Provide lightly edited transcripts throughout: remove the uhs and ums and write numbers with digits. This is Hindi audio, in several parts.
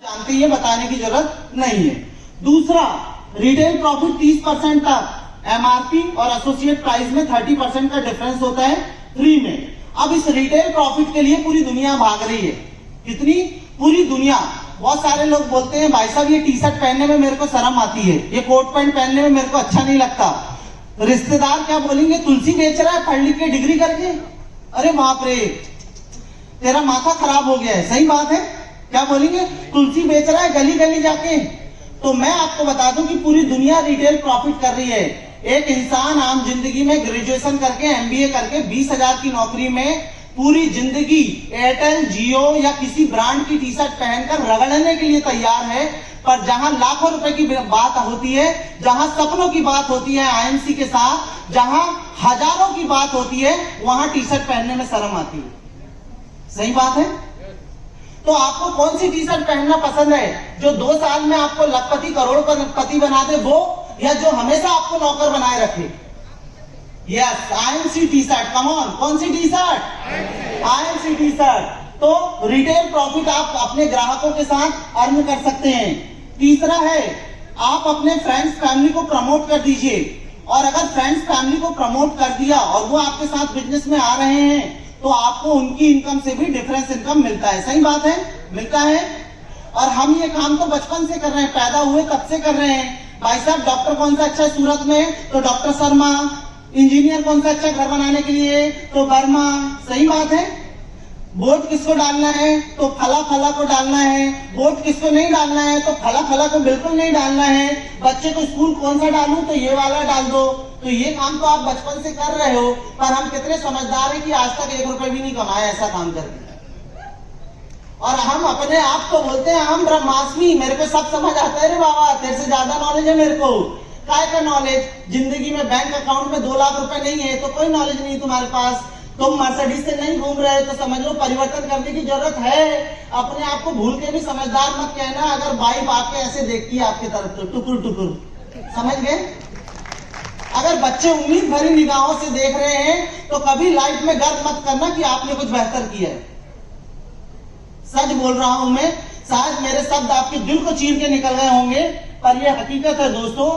जानते ही बताने की जरूरत नहीं है। दूसरा, रिटेल प्रॉफिट 30% तक, एमआरपी और एसोसिएट प्राइस में 30% का डिफरेंस होता है फ्री में। अब इस रिटेल प्रॉफिट के लिए पूरी दुनिया भाग रही है। कितनी? पूरी दुनिया। बहुत सारे लोग बोलते हैं भाई साहब ये टी शर्ट पहनने में मेरे को शर्म आती है, ये कोट पैंट पहनने में मेरे को अच्छा नहीं लगता। रिश्तेदार क्या बोलेंगे, तुलसी बेच रहा है पढ़ लिख के डिग्री करके, अरे बाप रे तेरा माथा खराब हो गया है। सही बात है, क्या बोलेंगे, तुलसी बेच रहा है गली गली जाके। तो मैं आपको बता दूं कि पूरी दुनिया रिटेल प्रॉफिट कर रही है। एक इंसान आम जिंदगी में ग्रेजुएशन करके एमबीए करके 20,000 की नौकरी में पूरी जिंदगी एयरटेल, जियो या किसी ब्रांड की टी शर्ट पहनकर रगड़ने के लिए तैयार है। पर जहां लाखों रुपए की बात होती है, जहां सपनों की बात होती है आईएमसी के साथ, जहां हजारों की बात होती है, वहां टी शर्ट पहनने में शर्म आती है। सही बात है। तो आपको कौन सी टी शर्ट पहनना पसंद है, जो 2 साल में आपको लखपति करोड़पति बना दे वो, या जो हमेशा आपको नौकर बनाए रखे? Yes, IMC T shirt. Come on, कौन सी T shirt? IMC T shirt. तो रिटेल प्रॉफिट आप अपने ग्राहकों के साथ अर्न कर सकते हैं। तीसरा है, आप अपने फ्रेंड्स फैमिली को प्रमोट कर दीजिए। और अगर फ्रेंड्स फैमिली को प्रमोट कर दिया और वो आपके साथ बिजनेस में आ रहे हैं, तो आपको उनकी इनकम से भी डिफरेंस इनकम मिलता है। सही बात है, मिलता है। और हम ये काम तो बचपन से कर रहे हैं, पैदा हुए तब से कर रहे हैं। भाई साहब डॉक्टर कौन सा अच्छा है सूरत में, तो डॉक्टर शर्मा। इंजीनियर कौन सा अच्छा घर बनाने के लिए, तो वर्मा। सही बात है। वोट किसको डालना है, तो फला फला को डालना है। वोट किसको नहीं डालना है, तो फला फला को बिल्कुल नहीं डालना है। बच्चे को स्कूल कौन सा डालूं, तो ये वाला डाल दो। तो ये काम तो आप बचपन से कर रहे हो, पर हम कितने समझदार हैं कि आज तक 1 रुपए भी नहीं कमाया ऐसा काम करके। और हम अपने आप को बोलते हैं हम ब्रह्मास्मि, मेरे को सब समझ आता है। रे बाबा तेरे से ज्यादा नॉलेज है मेरे को। काय का नॉलेज? जिंदगी में बैंक अकाउंट में 2 लाख रुपए नहीं है तो कोई नॉलेज नहीं तुम्हारे पास। तुम मर्सिडीज से नहीं घूम रहे तो समझ लो परिवर्तन करने की जरूरत है। अपने आप को भूल के भी समझदार मत कहना। अगर वाइफ आपके ऐसे देखती है आपकी तरफ तो टुकुर टुकुर, समझ गए? अगर बच्चे उम्मीद भरी निगाहों से देख रहे हैं तो कभी लाइफ में गर्व मत करना कि आपने कुछ बेहतर किया है। सच बोल रहा हूं मैं, शायद मेरे शब्द आपके दिल को चीर के निकल गए होंगे, पर यह हकीकत है दोस्तों।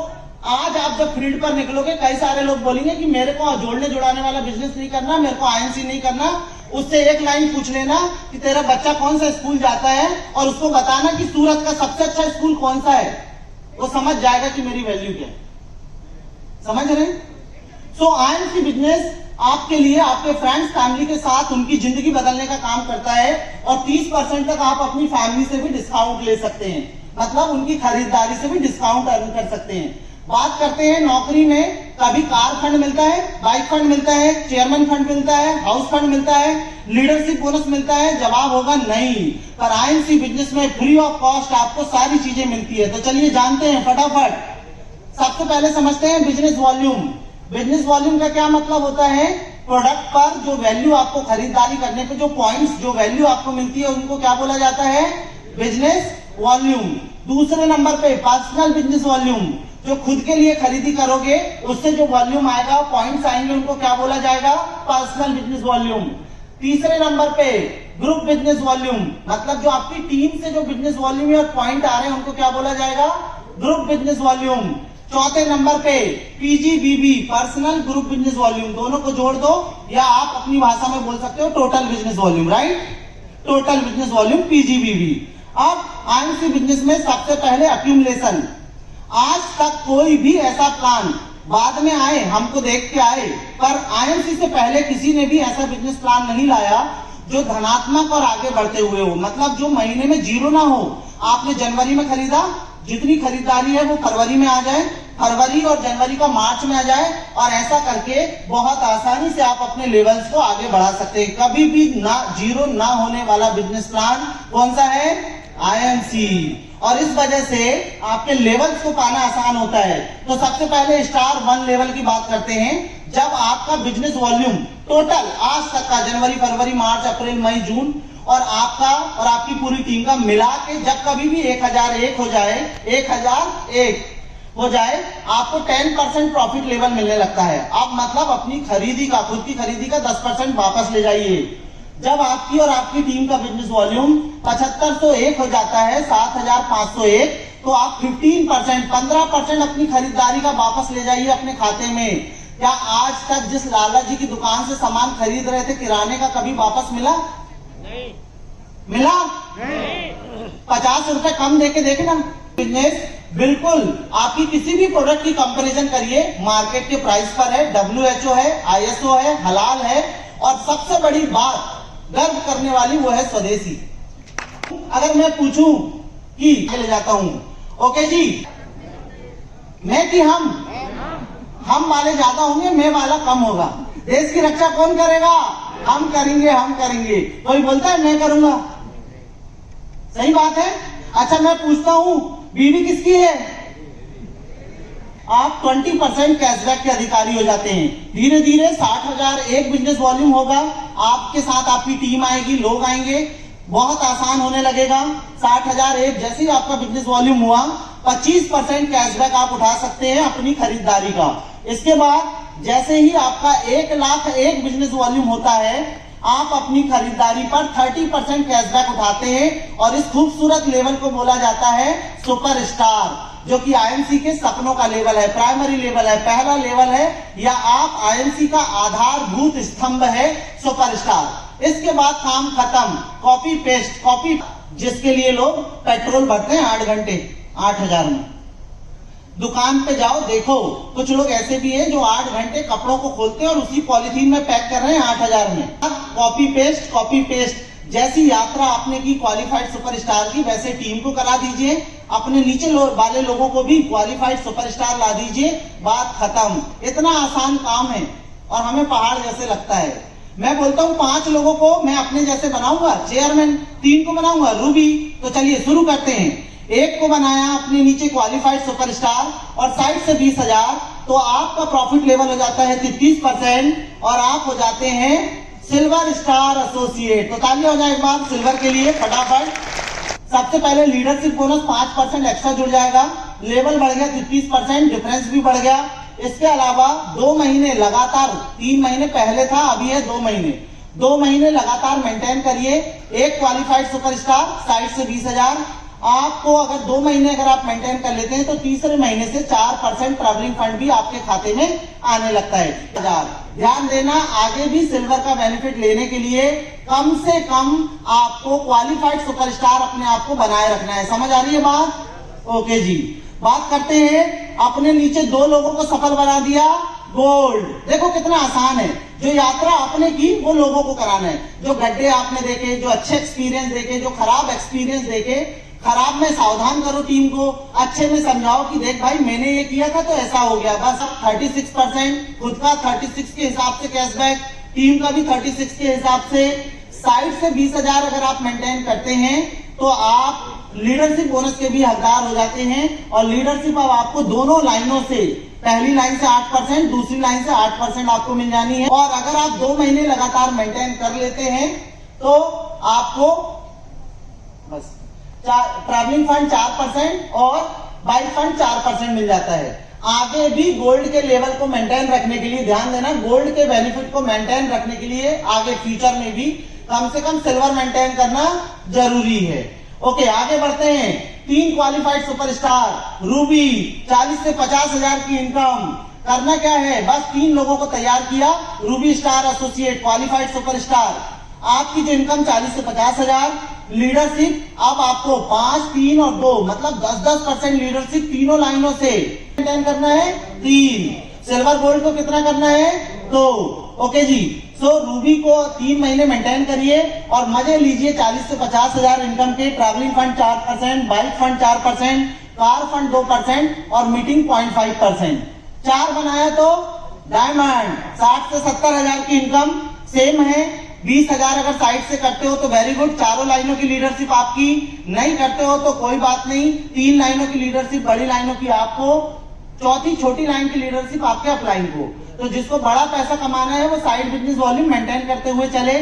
आज आप जब फील्ड पर निकलोगे, कई सारे लोग बोलेंगे कि मेरे को जोड़ने जुड़ाने वाला बिजनेस नहीं करना, मेरे को आईएमसी नहीं करना। उससे एक लाइन पूछ लेना कि तेरा बच्चा कौन सा स्कूल जाता है और उसको बताना कि सूरत का सबसे अच्छा स्कूल कौन सा है। वो समझ जाएगा कि मेरी वैल्यू क्या है। समझ रहे? सो आईएमसी बिजनेस आपके लिए आपके फ्रेंड्स फैमिली के साथ उनकी जिंदगी बदलने का काम करता है। और 30% तक आप अपनी फैमिली से भी डिस्काउंट ले सकते हैं, मतलब उनकी खरीदारी से भी डिस्काउंट अर्न कर सकते हैं। बात करते हैं नौकरी में, कभी कार फंड मिलता है, बाइक फंड मिलता है, चेयरमैन फंड मिलता है, हाउस फंड मिलता है, लीडरशिप बोनस मिलता है। जवाब होगा नहीं। पर आईएमसी बिजनेस में फ्री ऑफ कॉस्ट आपको सारी चीजें मिलती है। तो चलिए जानते हैं फटाफट। सबसे पहले समझते हैं बिजनेस वॉल्यूम। बिजनेस वॉल्यूम का क्या मतलब होता है? प्रोडक्ट पर जो वैल्यू आपको खरीदारी करने पे जो पॉइंट्स, जो वैल्यू आपको मिलती है उनको क्या बोला जाता है? Business volume. दूसरे नंबर पे पर्सनल बिजनेस वॉल्यूम, जो खुद के लिए खरीदी करोगे उससे जो वॉल्यूम आएगा, पॉइंट्स आएंगे, उनको क्या बोला जाएगा? Personal business volume. तीसरे नंबर पे ग्रुप बिजनेस वॉल्यूम, मतलब जो आपकी टीम से जो बिजनेस वॉल्यूम और पॉइंट आ रहे हैं उनको क्या बोला जाएगा? Group business volume. चौथे नंबर पे पीजीबीबी, पर्सनल ग्रुप बिजनेस वॉल्यूम, दोनों को जोड़ दो या आप अपनी भाषा में बोल सकते हो total business volume, right? Total business volume PGBB. अब आईएमसी बिजनेस में सबसे पहले अक्यूमुलेशन। आज तक कोई भी ऐसा प्लान, बाद में आए हमको देख के आए, पर आईएमसी से पहले किसी ने भी ऐसा बिजनेस प्लान नहीं लाया जो धनात्मक और आगे बढ़ते हुए हो, मतलब जो महीने में जीरो ना हो। आपने जनवरी में खरीदा, जितनी खरीदारी है वो फरवरी में आ जाए, फरवरी और जनवरी का मार्च में आ जाए, और ऐसा करके बहुत आसानी से आप अपने लेवल्स को आगे बढ़ा सकते हैं। कभी भी ना जीरो ना होने वाला बिजनेस प्लान कौन सा है? आईएमसी। और इस वजह से आपके लेवल्स को पाना आसान होता है। तो सबसे पहले स्टार 1 लेवल की बात करते हैं। जब आपका बिजनेस वॉल्यूम टोटल आज तक का जनवरी, फरवरी, मार्च, अप्रैल, मई, जून और आपका और आपकी पूरी टीम का मिला के जब कभी भी 1001 हो जाए, 1001 हो जाए, आपको 10% प्रॉफिट लेवल मिलने लगता है। आप मतलब अपनी खरीदी का, खुद की खरीदी का 10% वापस ले जाइए। जब आपकी और आपकी टीम का बिजनेस वॉल्यूम 7501 हो जाता है, 7501, तो आप 15% अपनी खरीदारी का वापस ले जाइए अपने खाते में। क्या आज तक जिस लाला जी की दुकान से सामान खरीद रहे थे किराने का, कभी वापस मिला? नहीं मिला। 50 रुपए कम देके देखना। बिजनेस बिल्कुल आपकी किसी भी प्रोडक्ट की कंपैरिजन करिए, मार्केट के प्राइस पर है, WHO है, ISO है, हलाल है, और सबसे बड़ी बात गर्व करने वाली वो है स्वदेशी। अगर मैं पूछूं कि ले जाता हूं, ओके जी, मैं कि हम वाले ज्यादा होंगे, मैं वाला कम होगा। देश की रक्षा कौन करेगा? हम करेंगे। कोई बोलता है मैं करूंगा, सही बात है। अच्छा मैं पूछता हूं, बीवी किसकी है? आप 20% कैशबैक के अधिकारी हो जाते हैं। धीरे धीरे 60,000 एक बिजनेस वॉल्यूम होगा, आपके साथ आपकी टीम आएगी, लोग आएंगे, बहुत आसान होने लगेगा। 60,000 एक जैसे ही आपका बिजनेस वॉल्यूम हुआ, 25% कैशबैक आप उठा सकते हैं अपनी खरीदारी का। इसके बाद जैसे ही आपका 1 लाख एक बिजनेस वॉल्यूम होता है, आप अपनी खरीदारी पर 30% कैशबैक उठाते हैं, और इस खूबसूरत लेवल को बोला जाता है सुपरस्टार, जो कि IMC के सपनों का लेवल है, प्राइमरी लेवल है, पहला लेवल है, या आप IMC का आधारभूत स्तंभ है सुपरस्टार। इसके बाद काम खत्म, कॉपी पेस्ट, जिसके लिए लोग पेट्रोल भरते हैं 8 घंटे 8,000 में। दुकान पे जाओ, देखो कुछ लोग ऐसे भी हैं जो 8 घंटे कपड़ों को खोलते हैं और उसी पॉलिथीन में पैक कर रहे हैं 8,000 में। Copy paste. जैसी यात्रा आपने की क्वालिफाइड सुपरस्टार की, वैसे टीम को करा दीजिए, अपने नीचे वाले लोगों को भी क्वालिफाइड सुपरस्टार ला दीजिए, बात खत्म। इतना आसान काम है और हमें पहाड़ जैसे लगता है। मैं बोलता हूँ 5 लोगों को मैं अपने जैसे बनाऊंगा चेयरमैन, 3 को बनाऊंगा रूबी। तो चलिए शुरू करते हैं। 1 को बनाया अपने नीचे क्वालिफाइड सुपरस्टार और साइड से 20,000, तो आपका प्रॉफिट लेवल हो जाता है 33% और आप हो जाते हैं सिल्वर स्टार एसोसिएट। तो तालियां हो जाए एक बार सिल्वर के लिए फटाफट। सबसे पहले लीडरशिप बोनस 5% एक्स्ट्रा जुड़ जाएगा, लेवल बढ़ गया 33%, डिफरेंस भी बढ़ गया। इसके अलावा 2 महीने लगातार, 3 महीने पहले था, अभी है 2 महीने, 2 महीने लगातार मेंटेन करिए। 1 क्वालिफाइड सुपरस्टार, साइड से 20,000। आपको अगर 2 महीने अगर आप मेंटेन कर लेते हैं तो तीसरे महीने से 4% ट्रैवलिंग फंड भी आपके खाते में आने लगता है। ध्यान देना, आगे भी सिल्वर का बेनिफिट लेने के लिए कम से कम आपको क्वालिफाइड सुपरस्टार अपने आप को बनाए रखना है। समझ आ रही है बात? ओके जी, बात करते हैं। अपने नीचे 2 लोगों को सफल बना दिया, गोल्ड। देखो कितना आसान है। जो यात्रा आपने की वो लोगों को कराना है। जो गड्ढे आपने देखे, जो अच्छे एक्सपीरियंस देखे, जो खराब एक्सपीरियंस देखे, खराब में सावधान करो टीम को, अच्छे में समझाओ कि देख भाई मैंने ये किया था तो ऐसा हो गया। बस अब 36% खुद का 36 के हिसाब से कैशबैक, टीम का भी 36 के हिसाब से, साइड से 20,000 अगर आप मेंटेन करते हैं तो आप लीडरशिप बोनस के भी हकदार हो जाते हैं। और लीडरशिप अब आपको दोनों लाइनों से, पहली लाइन से 8%, दूसरी लाइन से 8% आपको मिल जानी है। और अगर आप 2 महीने लगातार मेंटेन कर लेते हैं तो आपको बस ट्रैवलिंग फंड 4% और बाइक फंड 4% मिल जाता है। आगे भी गोल्ड के लेवल को मेंटेन रखने के लिए ध्यान देना, गोल्ड के बेनिफिट को मेंटेन रखने के लिए आगे फ्यूचर में भी कम से कम सिल्वर मेंटेन करना जरूरी है। ओके, आगे बढ़ते हैं। 3 क्वालिफाइड सुपरस्टार रूबी, 40 से 50,000 की इनकम। करना क्या है, बस 3 लोगों को तैयार किया, Ruby star associate qualified superstar. आपकी जो इनकम 40 से 50,000, लीडरशिप अब आपको 5, 3 और 2 मतलब 10% लीडरशिप तीनों लाइनों से मेंटेन करना है। 3 सिल्वर गोल्ड को कितना करना है? 2। ओके जी, सो रूबी को 3 महीने मेंटेन करिए और मजे लीजिए 40 से 50,000 इनकम के। Travelling fund 4%, bike fund 4%, car fund 2% और मीटिंग 0.5%। 4 बनाया तो डायमंड 60 से 70,000 की इनकम सेम है। 20,000 अगर साइड से करते हो तो वेरी गुड, चारों लाइनों की लीडरशिप आपकी। नहीं करते हो तो कोई बात नहीं, 3 लाइनों की लीडरशिप बड़ी लाइनों की आपको, चौथी छोटी लाइन की लीडरशिप आपके अपलाइन को। तो जिसको बड़ा पैसा कमाना है वो साइड बिजनेस वॉल्यूम मेंटेन करते हुए चले।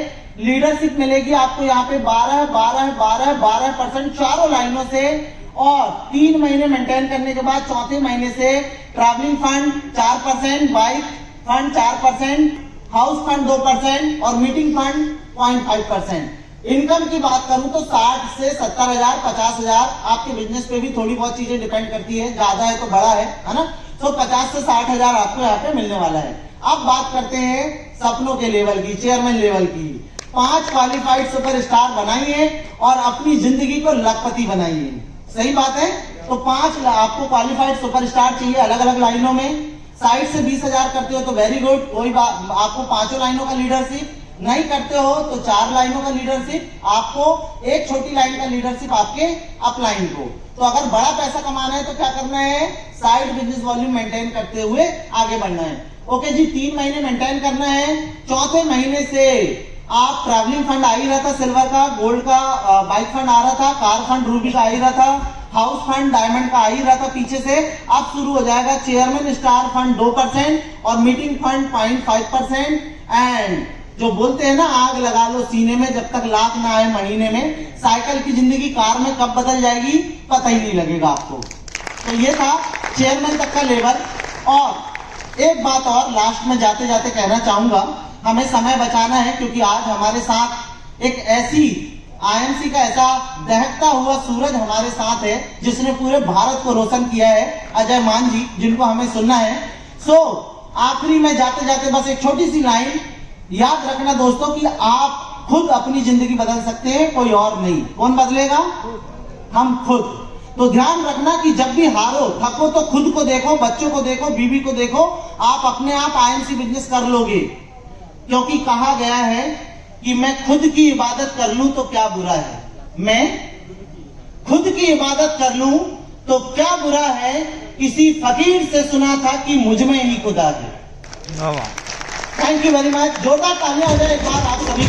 लीडरशिप मिलेगी आपको यहाँ पे 12% चारों लाइनों से। और 3 महीने मेंटेन करने के बाद चौथे महीने से travelling fund 4%, bike fund 4%, house fund 2% और मीटिंग फंड 0.5%। इनकम की बात करूं तो 60 से 70,000, 50,000, आपके बिजनेस पे भी थोड़ी बहुत चीजें डिपेंड करती है, ज्यादा है तो बड़ा है ना। तो 50 से 60,000 आपको यहाँ पे मिलने वाला है। अब बात करते हैं सपनों के लेवल की, चेयरमैन लेवल की। 5 क्वालिफाइड सुपरस्टार बनाइए और अपनी जिंदगी को लखपति बनाइए। सही बात है। तो 5 आपको क्वालिफाइड सुपरस्टार चाहिए अलग अलग लाइनों में। साइड से 20,000 करते हो तो वेरी गुड, कोई बात, आपको 5 लाइनों का लीडरशिप नहीं करते हो तो 4 लाइनों का लीडरशिप, आपको एक छोटी लाइन का लीडरशिप आपके अपलाइन को। तो अगर बड़ा पैसा कमाना है तो क्या करना है, साइड बिजनेस वॉल्यूम मेंटेन करते हुए आगे बढ़ना है। ओके जी, 3 महीने मेंटेन करना है। चौथे महीने से आप ट्रैवलिंग फंड आ ही रहा था, सिल्वर का, गोल्ड का, बाइक फंड आ रहा था, कार फंड रूबी का आ ही रहा था, हाउस फंड डायमंड का आ ही रहा था पीछे से। अब शुरू हो जाएगा चेयरमैन स्टार फंड 2% और मीटिंग फंड 0.5%। एंड जो बोलते हैं ना, आग लगा लो सीने में जब तक लाख ना आए महीने में। साइकिल की जिंदगी कार में कब बदल जाएगी पता ही नहीं लगेगा आपको। तो ये था चेयरमैन तक का लेवल। और एक बात और लास्ट में जाते जाते कहना चाहूंगा, हमें समय बचाना है क्योंकि आज हमारे साथ एक ऐसी आईएमसी का ऐसा दहकता हुआ सूरज हमारे साथ है जिसने पूरे भारत को रोशन किया है, अजय मान जी, जिनको हमें सुनना है। आखिरी में जाते जाते बस एक छोटी सी लाइन याद रखना दोस्तों कि आप खुद अपनी जिंदगी बदल सकते हैं, कोई और नहीं। कौन बदलेगा? हम खुद। तो ध्यान रखना कि जब भी हारो थको तो खुद को देखो, बच्चों को देखो, बीवी को देखो, आप अपने आप आईएमसी बिजनेस कर लोगे। क्योंकि कहा गया है कि मैं खुद की इबादत कर लूं तो क्या बुरा है, मैं खुद की इबादत कर लूं तो क्या बुरा है। किसी फकीर से सुना था कि मुझ में ही खुदा है। Thank you very much. जोरदार तालियां हो जाए एक बार आप सभी।